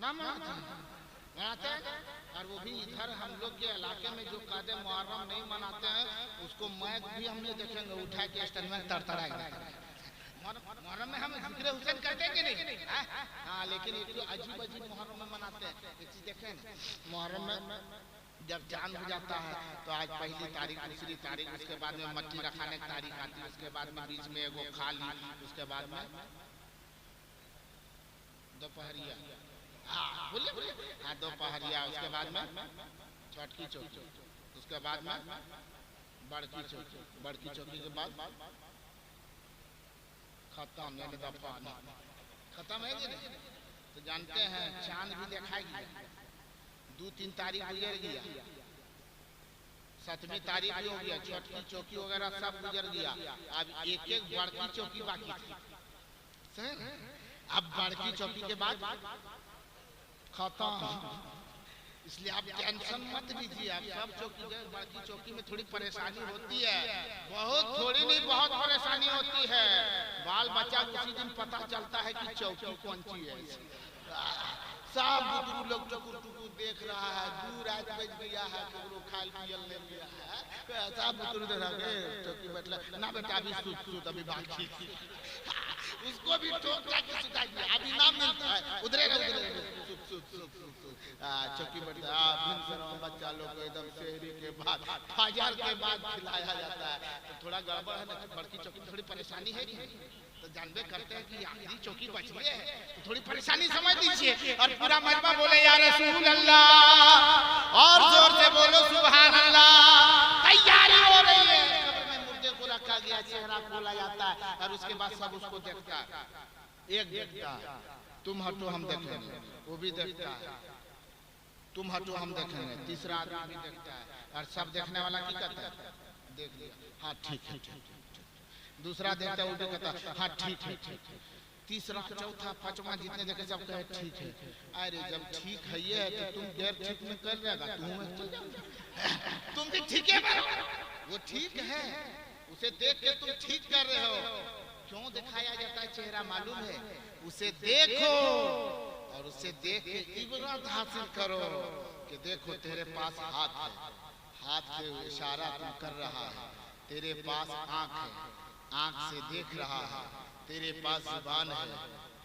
ना मनाते हैं। और वो भी इधर हम लोग के इलाके में जो कादे मुहर्रम नहीं मनाते हैं उसको मैक भी हमने देखेंगे उठा के स्टैंड में तरतराएगा। मुहर्रम में हम जिक्र हुसैन करते हैं कि नहीं? हाँ, लेकिन एक तो अजीब अजीब मुहर्रम में मनाते हैं। एक चीज देखें ना, मुहर्रम में जब चांद हो जाता है तो आज पहली तारीख, दूसरी तारीख, उसके बाद में मट्टी रखाने की तारीख आती है, उसके बाद में बीच में एगो खाली, उसके बाद में दोपहरिया, हाँ बोलिए, हाँ दोपहरिया, उसके बाद में छठी चौकी, उसके बाद में बड़की चौकी, बड़की चौकी के बाद खत्म, यानी दफन खत्म है कि नहीं? तो जानते हैं चांद भी दिखाएगी। 2-3 तारीख गुजर गया, 7वीं तारीख भी हो गया, छठी चौकी वगैरह सब गुजर गया। अब एक एक बड़की चौकी बाकी थी। अब बड़की चौकी के बाद खत्म, इसलिए आप टेंशन मत लीजिए। आप सब चौकी गए, बड़की चौकी में थोड़ी परेशानी होती है, बहुत थोड़ी नहीं बहुत परेशानी होती है। बाल बच्चा उसी दिन पता चलता है कि चौकी कौन सी है। सब बुजुर्ग लोग टुकुर टुकुर देख रहा है, दूर रात बज गया है, लोग खाल पियल ले लिया है, सब बुजुर्ग रहे चौकी बैठला ना बेटा अभी सूत अभी बाकी उसको भी ठोक के सुता दिया, अभी ना मिलता है उधरे चौकी बैठा। बच्चा लोग को एकदम शहरी के बाद फजर के बाद खिलाया जाता है, तो थोड़ा गड़बड़ है ना, बड़की चौकी में थोड़ी परेशानी है नहीं, तो जानबे करते हैं कि आखिरी चौकी बच गई है, तो थोड़ी परेशानी समझ लीजिए। और पूरा मजमा बोले या रसूल अल्लाह, और जोर से बोलो सुभान अल्लाह। तैयारी हो रही है, कब्र में मुर्दे को रखा गया, चेहरा खोला जाता है और उसके बाद सब उसको देखता है। एक देखता है, तुम हटो हम देखेंगे, वो भी देखता है, तुम हटो हम देखेंगे, तीसरा आदमी भी देखता है, और सब देखने वाला क्या कहता है? देख लिया, हाँ ठीक है, दूसरा देखता है, वो भी कहता हाँ ठीक है, तीसरा चौथा पांचवा जितने देखे सब कहे ठीक है। अरे जब ठीक है ये तो तुम गैर ठीक में कर रहेगा, तुम भी ठीक है, वो ठीक है, उसे देख के तुम ठीक कर रहे हो। क्यों दिखाया जाता है चेहरा मालूम है? उसे देखो और उसे देख के इबरत हासिल करो कि देखो तेरे पास हाथ है, हाथ से इशारा तुम कर रहा है, तेरे पास आंख है, आंख से देख रहा है, तेरे पास जुबान है,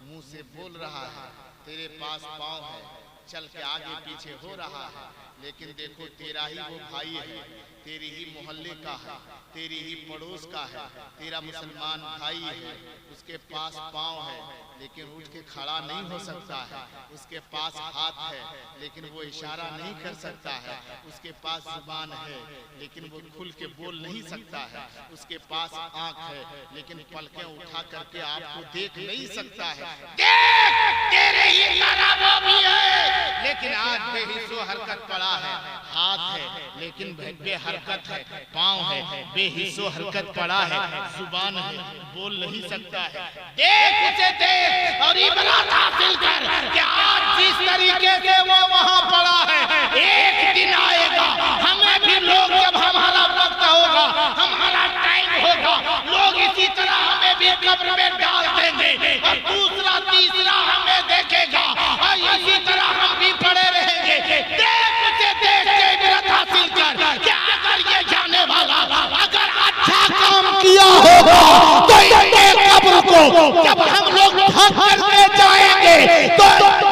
मुंह से बोल रहा है, तेरे पास पाँव है, चल के आगे पीछे हो रहा है, लेकिन देखो तेरा ही वो भाई है, तेरी ही मोहल्ले का है, तेरी ही पड़ोस का है, तेरा मुसलमान भाई है, उसके पास पाँव है लेकिन उठ के खड़ा नहीं हो सकता है, उसके पास हाथ है लेकिन वो इशारा नहीं कर सकता है, उसके पास जुबान है लेकिन वो खुल के बोल नहीं सकता है, उसके पास आंख है लेकिन पलकें उठा करके आपको देख नहीं सकता है। देख तेरे ही तरह वो भी है लेकिन आज बेहिस्सो हरकत पड़ा है, हाथ है लेकिन बेहरकत है, पाँव है बेहिस्सो हरकत पड़ा है, जुबान है बोल नहीं सकता है। देख उसे देख और इबरत हासिल कर कि आज जिस तरीके से वो वहां पड़ा है, एक दिन आएगा हमें भी लोग, जब हमारा वक्त होगा, हमारा टाइम होगा, लोग इसी तरह हमें भी कब्र में डाल देंगे और दूसरा तीसरा हमें देखेगा और इसी तरह हम भी पड़े रहेंगे। देख उसे देख के इबरत हासिल कर कि अगर ये जाने वाला अगर अच्छा काम किया होगा तो इनके कब्र को जब हम लोग ढक करके जाएंगे तो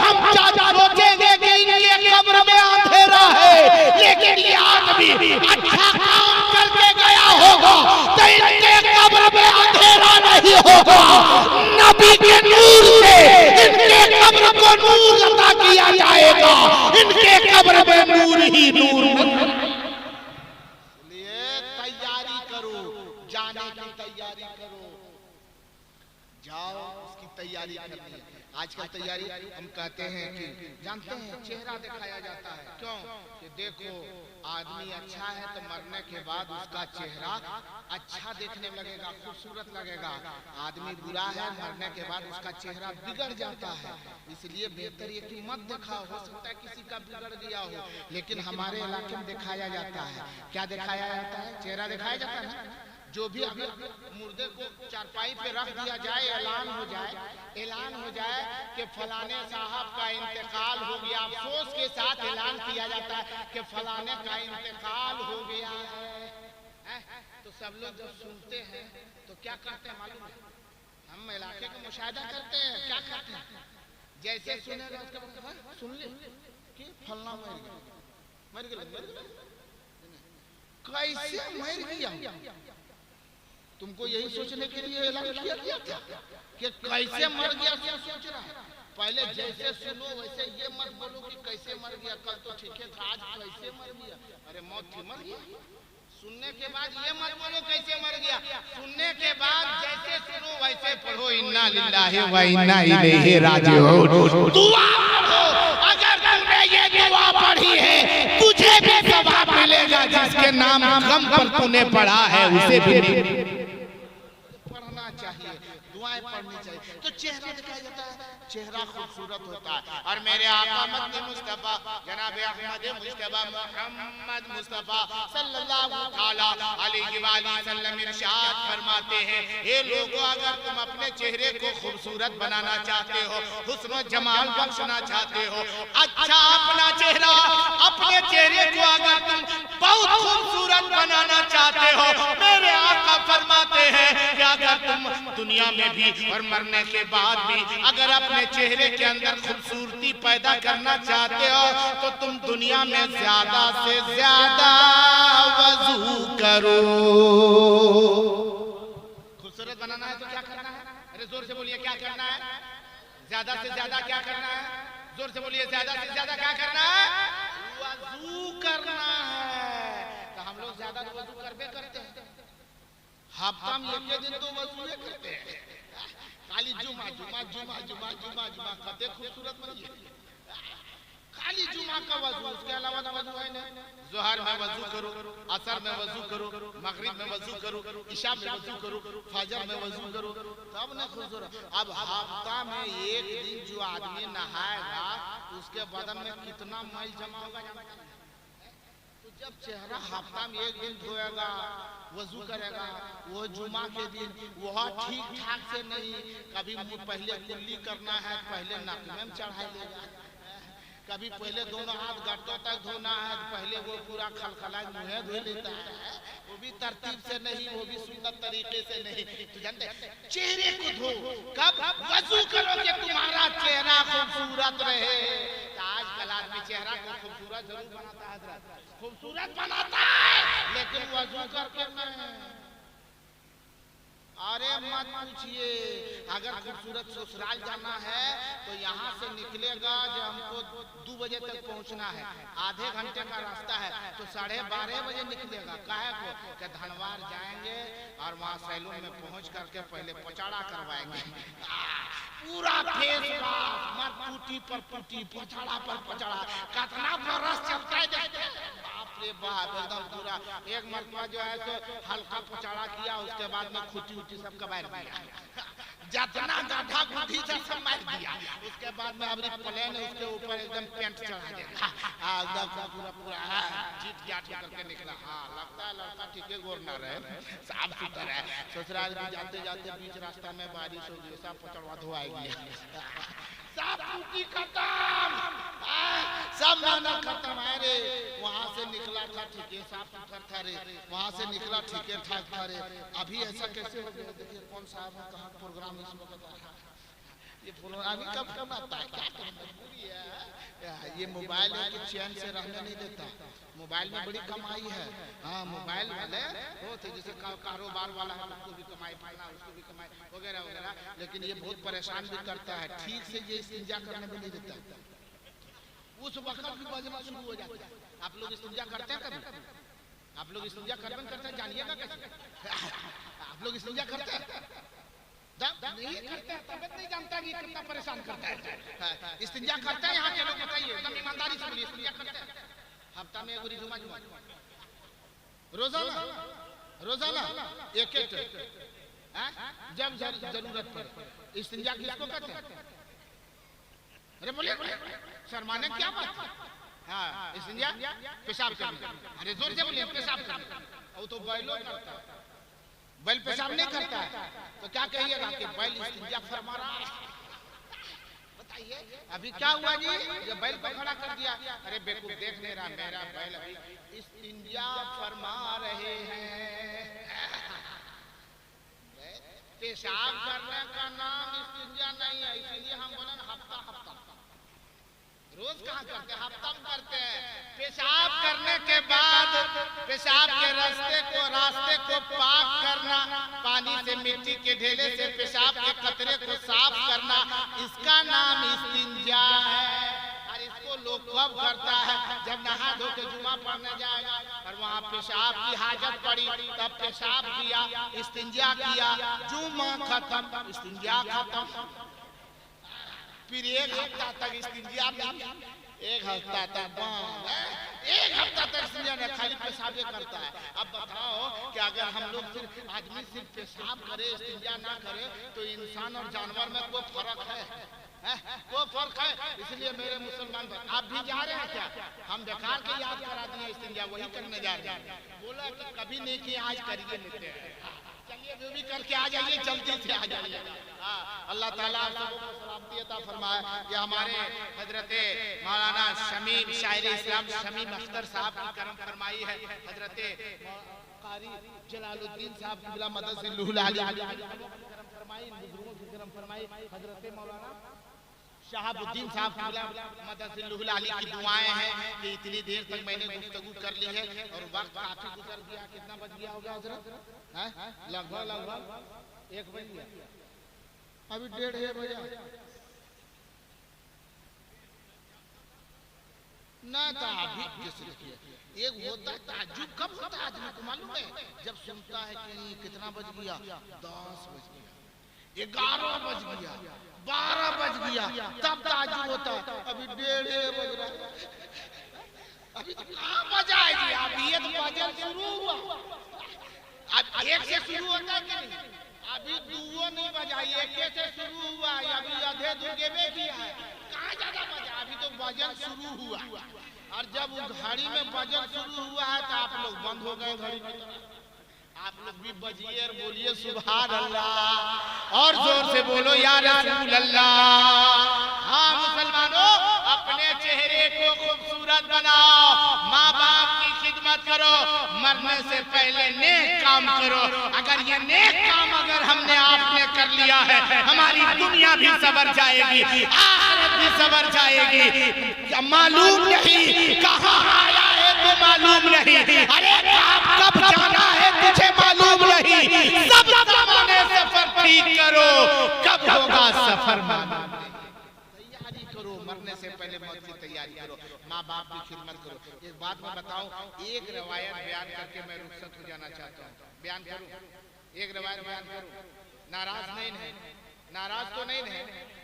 हम क्या सोचेंगे कि इनके कब्र में अंधेरा है, लेकिन ये आदमी अच्छा काम करके गया होगा तो इनके कब्र में अंधेरा नहीं होगा। नबी के नूर से इनके कब्र को नूर अता किया जाएगा, इनके कब्र में नूर ही नूर। इसलिए तैयारी करो, जाने की तैयारी करो, जाओ उसकी तैयारी करनी है। आजकल तैयारी हम कहते हैं कि जानते हैं चेहरा दिखाया जाता है, क्यों? कि देखो आदमी अच्छा है तो मरने के बाद उसका चेहरा अच्छा देखने लगेगा, खूबसूरत लगेगा, आदमी बुरा है मरने के बाद उसका चेहरा बिगड़ जाता है। इसलिए बेहतर ये कि मत दिखाओ, हो सकता है किसी का बिगड़ गया हो, लेकिन हमारे इलाके में दिखाया जाता है। क्या दिखाया जाता है? चेहरा दिखाया जाता है ना। जो भी अगर मुर्दे को चारपाई पे रख दिया जाए, ऐलान हो जाए कि फलाने साहब का इंतकाल हो गया, अफसोस के साथ ऐलान किया जाता है कि फलाने का इंतकाल हो गया है, तो सब लोग जब सुनते हैं तो क्या करते हैं मालूम है? हम इलाके का मुशाहिदा करते हैं, क्या करते हैं, जैसे सुनेगा उसके बाद सुन ले कि फलना मर गया, मर गया, कैसे मर गया? तुमको यही सोचने के लिए ऐलान किया गया था कि कैसे मर गया, सोच रहा है। पहले जैसे सुनो वैसे ये मत बोलो कि कैसे मर गया, कल तो ठीक है था, आज कैसे मर गया, अरे मौत थी मर गया। सुनने के बाद ये मत बोलो कैसे मर गया, सुनने के बाद जैसे सुनो वैसे पढ़ो, इन्ना लिल्लाहि व इन्ना इलैहि राजिऊन। दुआ पढ़ो, अगर तुमने ये दुआ पढ़ी है तुझे भी सवाब मिलेगा, जिसके नाम गम पर तूने पढ़ा है उसे भी पढ़ना चाहिए, दुआएं पढ़नी चाहिए। तो चेहरा दिखाया जाता है, चेहरा खूबसूरत होता है। और मेरे आका मदनी मुस्तफा जनाब अहमद मुस्तफा मोहम्मद मुस्तफा सल्लल्लाहु अलैहि वसल्लम इरशाद फरमाते हैं, हे लोगों, अगर तुम अपने चेहरे को खूबसूरत बनाना चाहते हो, हुस्न जमाल बख्शना चाहते हो, अच्छा अपना चेहरा, अपने चेहरे को अगर तुम बहुत खूबसूरत बनाना चाहते हो, मेरे आका फरमाते हैं कि अगर तुम दुनिया में भी और मरने के बाद भी अगर अपने चेहरे के अंदर खूबसूरती पैदा करना चाहते हो तो तुम दुनिया में ज्यादा से ज्यादा वजू करो। खूबसूरत बनाना है तो क्या करना है? अरे जोर से बोलिए, क्या करना है? ज्यादा से ज्यादा क्या करना है? जोर से बोलिए, ज्यादा से ज्यादा क्या करना है? वजू करना है। तो हम लोग ज्यादा वजू करबे करते हैं, हफ्ता में एक दिन तो वजू करते हैं, खाली जुमा जुमा जुमा जुमा जुमा जुमा कते खूबसूरत बनिए, खाली जुमा का वजू, उसके अलावा ना वजू है ना। जोहर में वजू करो, असर में वजू करो, मगरिब में वजू करो, इशा में वजू करो, फजर में वजू करो, तब ना खूबसूरत। अब हफ्ता में एक दिन जो आदमी नहाएगा उसके बदन में कितना मैल जमा होगा। तो जब चेहरा हफ्ता में एक दिन धोएगा, वजू करेगा, वो जुमा के दिन वह ठीक ठाक से नहीं, कभी पहले कुल्ली करना है पहले नाक में चढ़ा लेगा, कभी पहले दोनों हाथ गट्टों तक धोना है पहले वो पूरा खलखला मुंह धो लेता है, वो भी तरतीब से नहीं, वो भी सुन्नत तरीके से नहीं। तो जानते चेहरे को धो, कब वजू करो कि तुम्हारा चेहरा खूबसूरत रहे। आजकल आदमी चेहरा को खूबसूरत जरूर बनाता है, खूबसूरत बनाता है लेकिन वजू करके नहीं। अरे मत पूछिए, अगर खूबसूरत ससुराल जाना है तो यहाँ से निकलेगा जो हमको 2 बजे तक पहुँचना है, आधे घंटे का रास्ता है, तो 12:30 बजे निकलेगा। काहे को कि धनवार जाएंगे और वहाँ सैलून में पहुँच करके पहले पचाड़ा करवाएंगे, पूरा फेस मत पुटी पर पुटी, पचाड़ा पर पचाड़ा, कितना बरस चलता है, बाप रे बाप, एकदम पूरा। एक मरतबा जो है तो हल्का पचाड़ा किया, उसके बाद में खुटी उटी सब कबाड़ दिया, जितना गड्ढा गुड्ढी था सब मार दिया, उसके बाद में अबरी प्लेन उसके ऊपर एकदम पेंट चढ़ा दिया, एकदम पूरा पूरा जीत जाट करके निकला। हाँ लगता है लड़का ठीक है, गोर ना रहे, साफ सुथरा है। ससुराल भी जाते जाते बीच रास्ता में बारिश हो गई, सब पचड़वा धोआएगी, सब टूटी खत्म, सब माना खत्म। अरे वहाँ से निकला था ठीक है, साफ सुथरा था रे, वहाँ से निकला ठीक है ठाक था रे, अभी ऐसा कैसे हो गया? देखिए कौन साहब है, कहाँ प्रोग्राम इस वक्त ये प्रोग्राम कब कब आता है, क्या मजबूरी है। ये मोबाइल है कि चैन से रहने नहीं देता, मोबाइल में बड़ी कमाई है। हाँ मोबाइल वाले बहुत है, जैसे कारोबार वाला है उसको भी कमाई पाना, उसको भी कमाई वगैरह वगैरह, लेकिन ये बहुत परेशान भी करता है, ठीक से ये इस्तिंजा करने भी नहीं देता, उस वक्त भी बजना शुरू हो जाता है। आप लोग इस्तिंजा करते हैं कभी? आप लोग इस्तिंजा करते हैं, जानिएगा कैसे? आप लोग इस्तिंजा करते हैं? नहीं करते हैं, तब नहीं जानता कि कितना परेशान करता है। इस्तिंजा करते हैं यहाँ के लोग, बताइए एकदम ईमानदारी से बोलिए, इस्तिंजा करते हैं? हफ्ता में एक जुमा जुमा, रोजाना रोजाना एक एक, जब जरूरत पड़े। इस्तिंजा किसको कहते हैं? अरे बोलिए, शर्माने क्या बात है? हाँ इस्तिंजा पेशाब करना, अरे जोर से बोलिए, पेशाब करना। वो तो बैलो करता है, बैल पेशाब नहीं करता है, तो क्या कहिएगा कि बैल इस्तिंजा फरमा रहा है? अभी क्या हुआ जी, ये बैल को खड़ा कर दिया। अरे बेवकूफ देख नहीं रहा, मेरा बैल इस्तिंजा फरमा रहे हैं। पेशाब करने का नाम इस्तिंजा नहीं है, इसीलिए हम बोले हफ्ता हफ्ता। रोज कहाँ करते हैं, हफ्ता में करते हैं। पेशाब करने के बाद पेशाब के रास्ते को पाक करना, पानी से मिट्टी के ढेले से पेशाब के कतरे को साफ करना, इसका नाम इस्तिंजा है। और इसको लोग कब करता है, जब नहा धो के जुमा पढ़ने जाएगा और वहाँ पेशाब की हाजत पड़ी, तब पेशाब किया, इस्तिंजा किया, जुमा खत्म, इस्तिंजा खत्म। फिर एक हफ्ता तक इस्तिंजा नहीं, एक हफ्ता तक एक हफ्ता तक इस्तिंजा नहीं, खाली पेशाब करता है। अब बताओ कि अगर हम लोग सिर्फ आदमी सिर्फ पेशाब करे, इस्तिंजा ना करे, तो इंसान और जानवर में कोई फर्क है? कोई फर्क है? इसलिए मेरे मुसलमान भाई, आप भी जा रहे हैं क्या? हम बेकार के याद करा दिए इस्तिंजा, वही करने जा रहे हैं। बोला कि कभी नहीं किए, आज करिए लेते हैं। चलिए वो भी करके आ जाइए, जल्दी से आ जाइए। अल्लाह ताला सबको सलामती अता फरमाए। ये हमारे हजरत मौलाना शमीम शायर इस्लाम शमीम अख्तर साहब की करम फरमाई है। हजरत कारी जलालुद्दीन साहब की बिला मदद से लूल आली करम फरमाई, बुजुर्गों की करम फरमाई। हजरत मौलाना शहाबुद्दीन साहब की बिला मदद से लूल आली की दुआएं हैं कि इतनी देर तक मैंने गुफ्तगू कर ली है और वक्त काफी गुजर गया। कितना बज गया होगा हजरत? लगभग 1 बज गया, अभी 1:30 बजा ना था। अभी एक होता है ताज्जुब, कब होता है आदमी को मालूम है? जब सुनता है कि कितना बज गया, 10 बज गया, 11 बज गया, 12 बज गया, तब ताज्जुब होता है। अभी 1:30 बज रहा है, अभी तो कहाँ बजा है? अभी ये तो बजल शुरू हुआ। अब 1 से शुरू होता है कि नहीं? अभी 2 नहीं बजा, 1 से शुरू हुआ, अभी आधे दुगे में भी है। कहाँ ज्यादा बजा? अभी तो बजन शुरू हुआ। और जब उस घड़ी में बजन शुरू हुआ है तो आप लोग बंद हो गए घड़ी की तरह। आप लोग भी बजिए और बोलिए सुभान अल्लाह, और जोर से बोलो या रसूल अल्लाह। हाँ मुसलमानों, अपने चेहरे को खूबसूरत बनाओ, माँ बाप की खिदमत करो, मरने से पहले नेक काम करो। अगर ये नेक काम अगर हमने आपने कर लिया है, हमारी दुनिया भी सवर जाएगी, आखिरत भी सवर जाएगी। मालूम नहीं कहाँ आया है तो मालूम नहीं, अरे कब जाना है तुझे मालूम नहीं। सब सामने सफर ठीक करो, कब होगा सफर मालूम नहीं। तैयारी करो, मरने से पहले मौत की तैयारी करो, माँ बाप की खिदमत करो। एक बात मैं बताऊं, एक रवायत बयान करके मैं रुखसत हो जाना चाहता हूँ। बयान करूं, एक रवायत बयान करूं। नाराज नहीं है, नाराज तो नहीं है,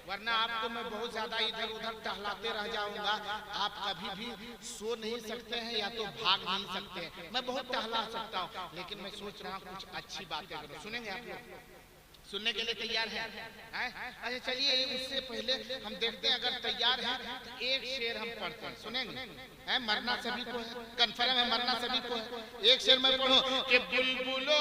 वरना आपको मैं बहुत ज्यादा इधर उधर टहलाते रह जाऊंगा। आप कभी भी सो नहीं सकते हैं या तो भाग नहीं सकते हैं। मैं बहुत टहला सकता हूँ, लेकिन मैं सोच रहा हूँ कुछ अच्छी बातें करूँ। सुनेंगे आप लोग? सुनने के लिए तैयार है? अच्छा चलिए, उससे पहले हम देखते हैं, अगर तैयार है तो एक शेर हम पढ़ते हैं, सुनेंगे? मरना सभी को है, कन्फर्म है, मरना सभी को है। एक शेर मैं पढ़ूं कि बुलबुलो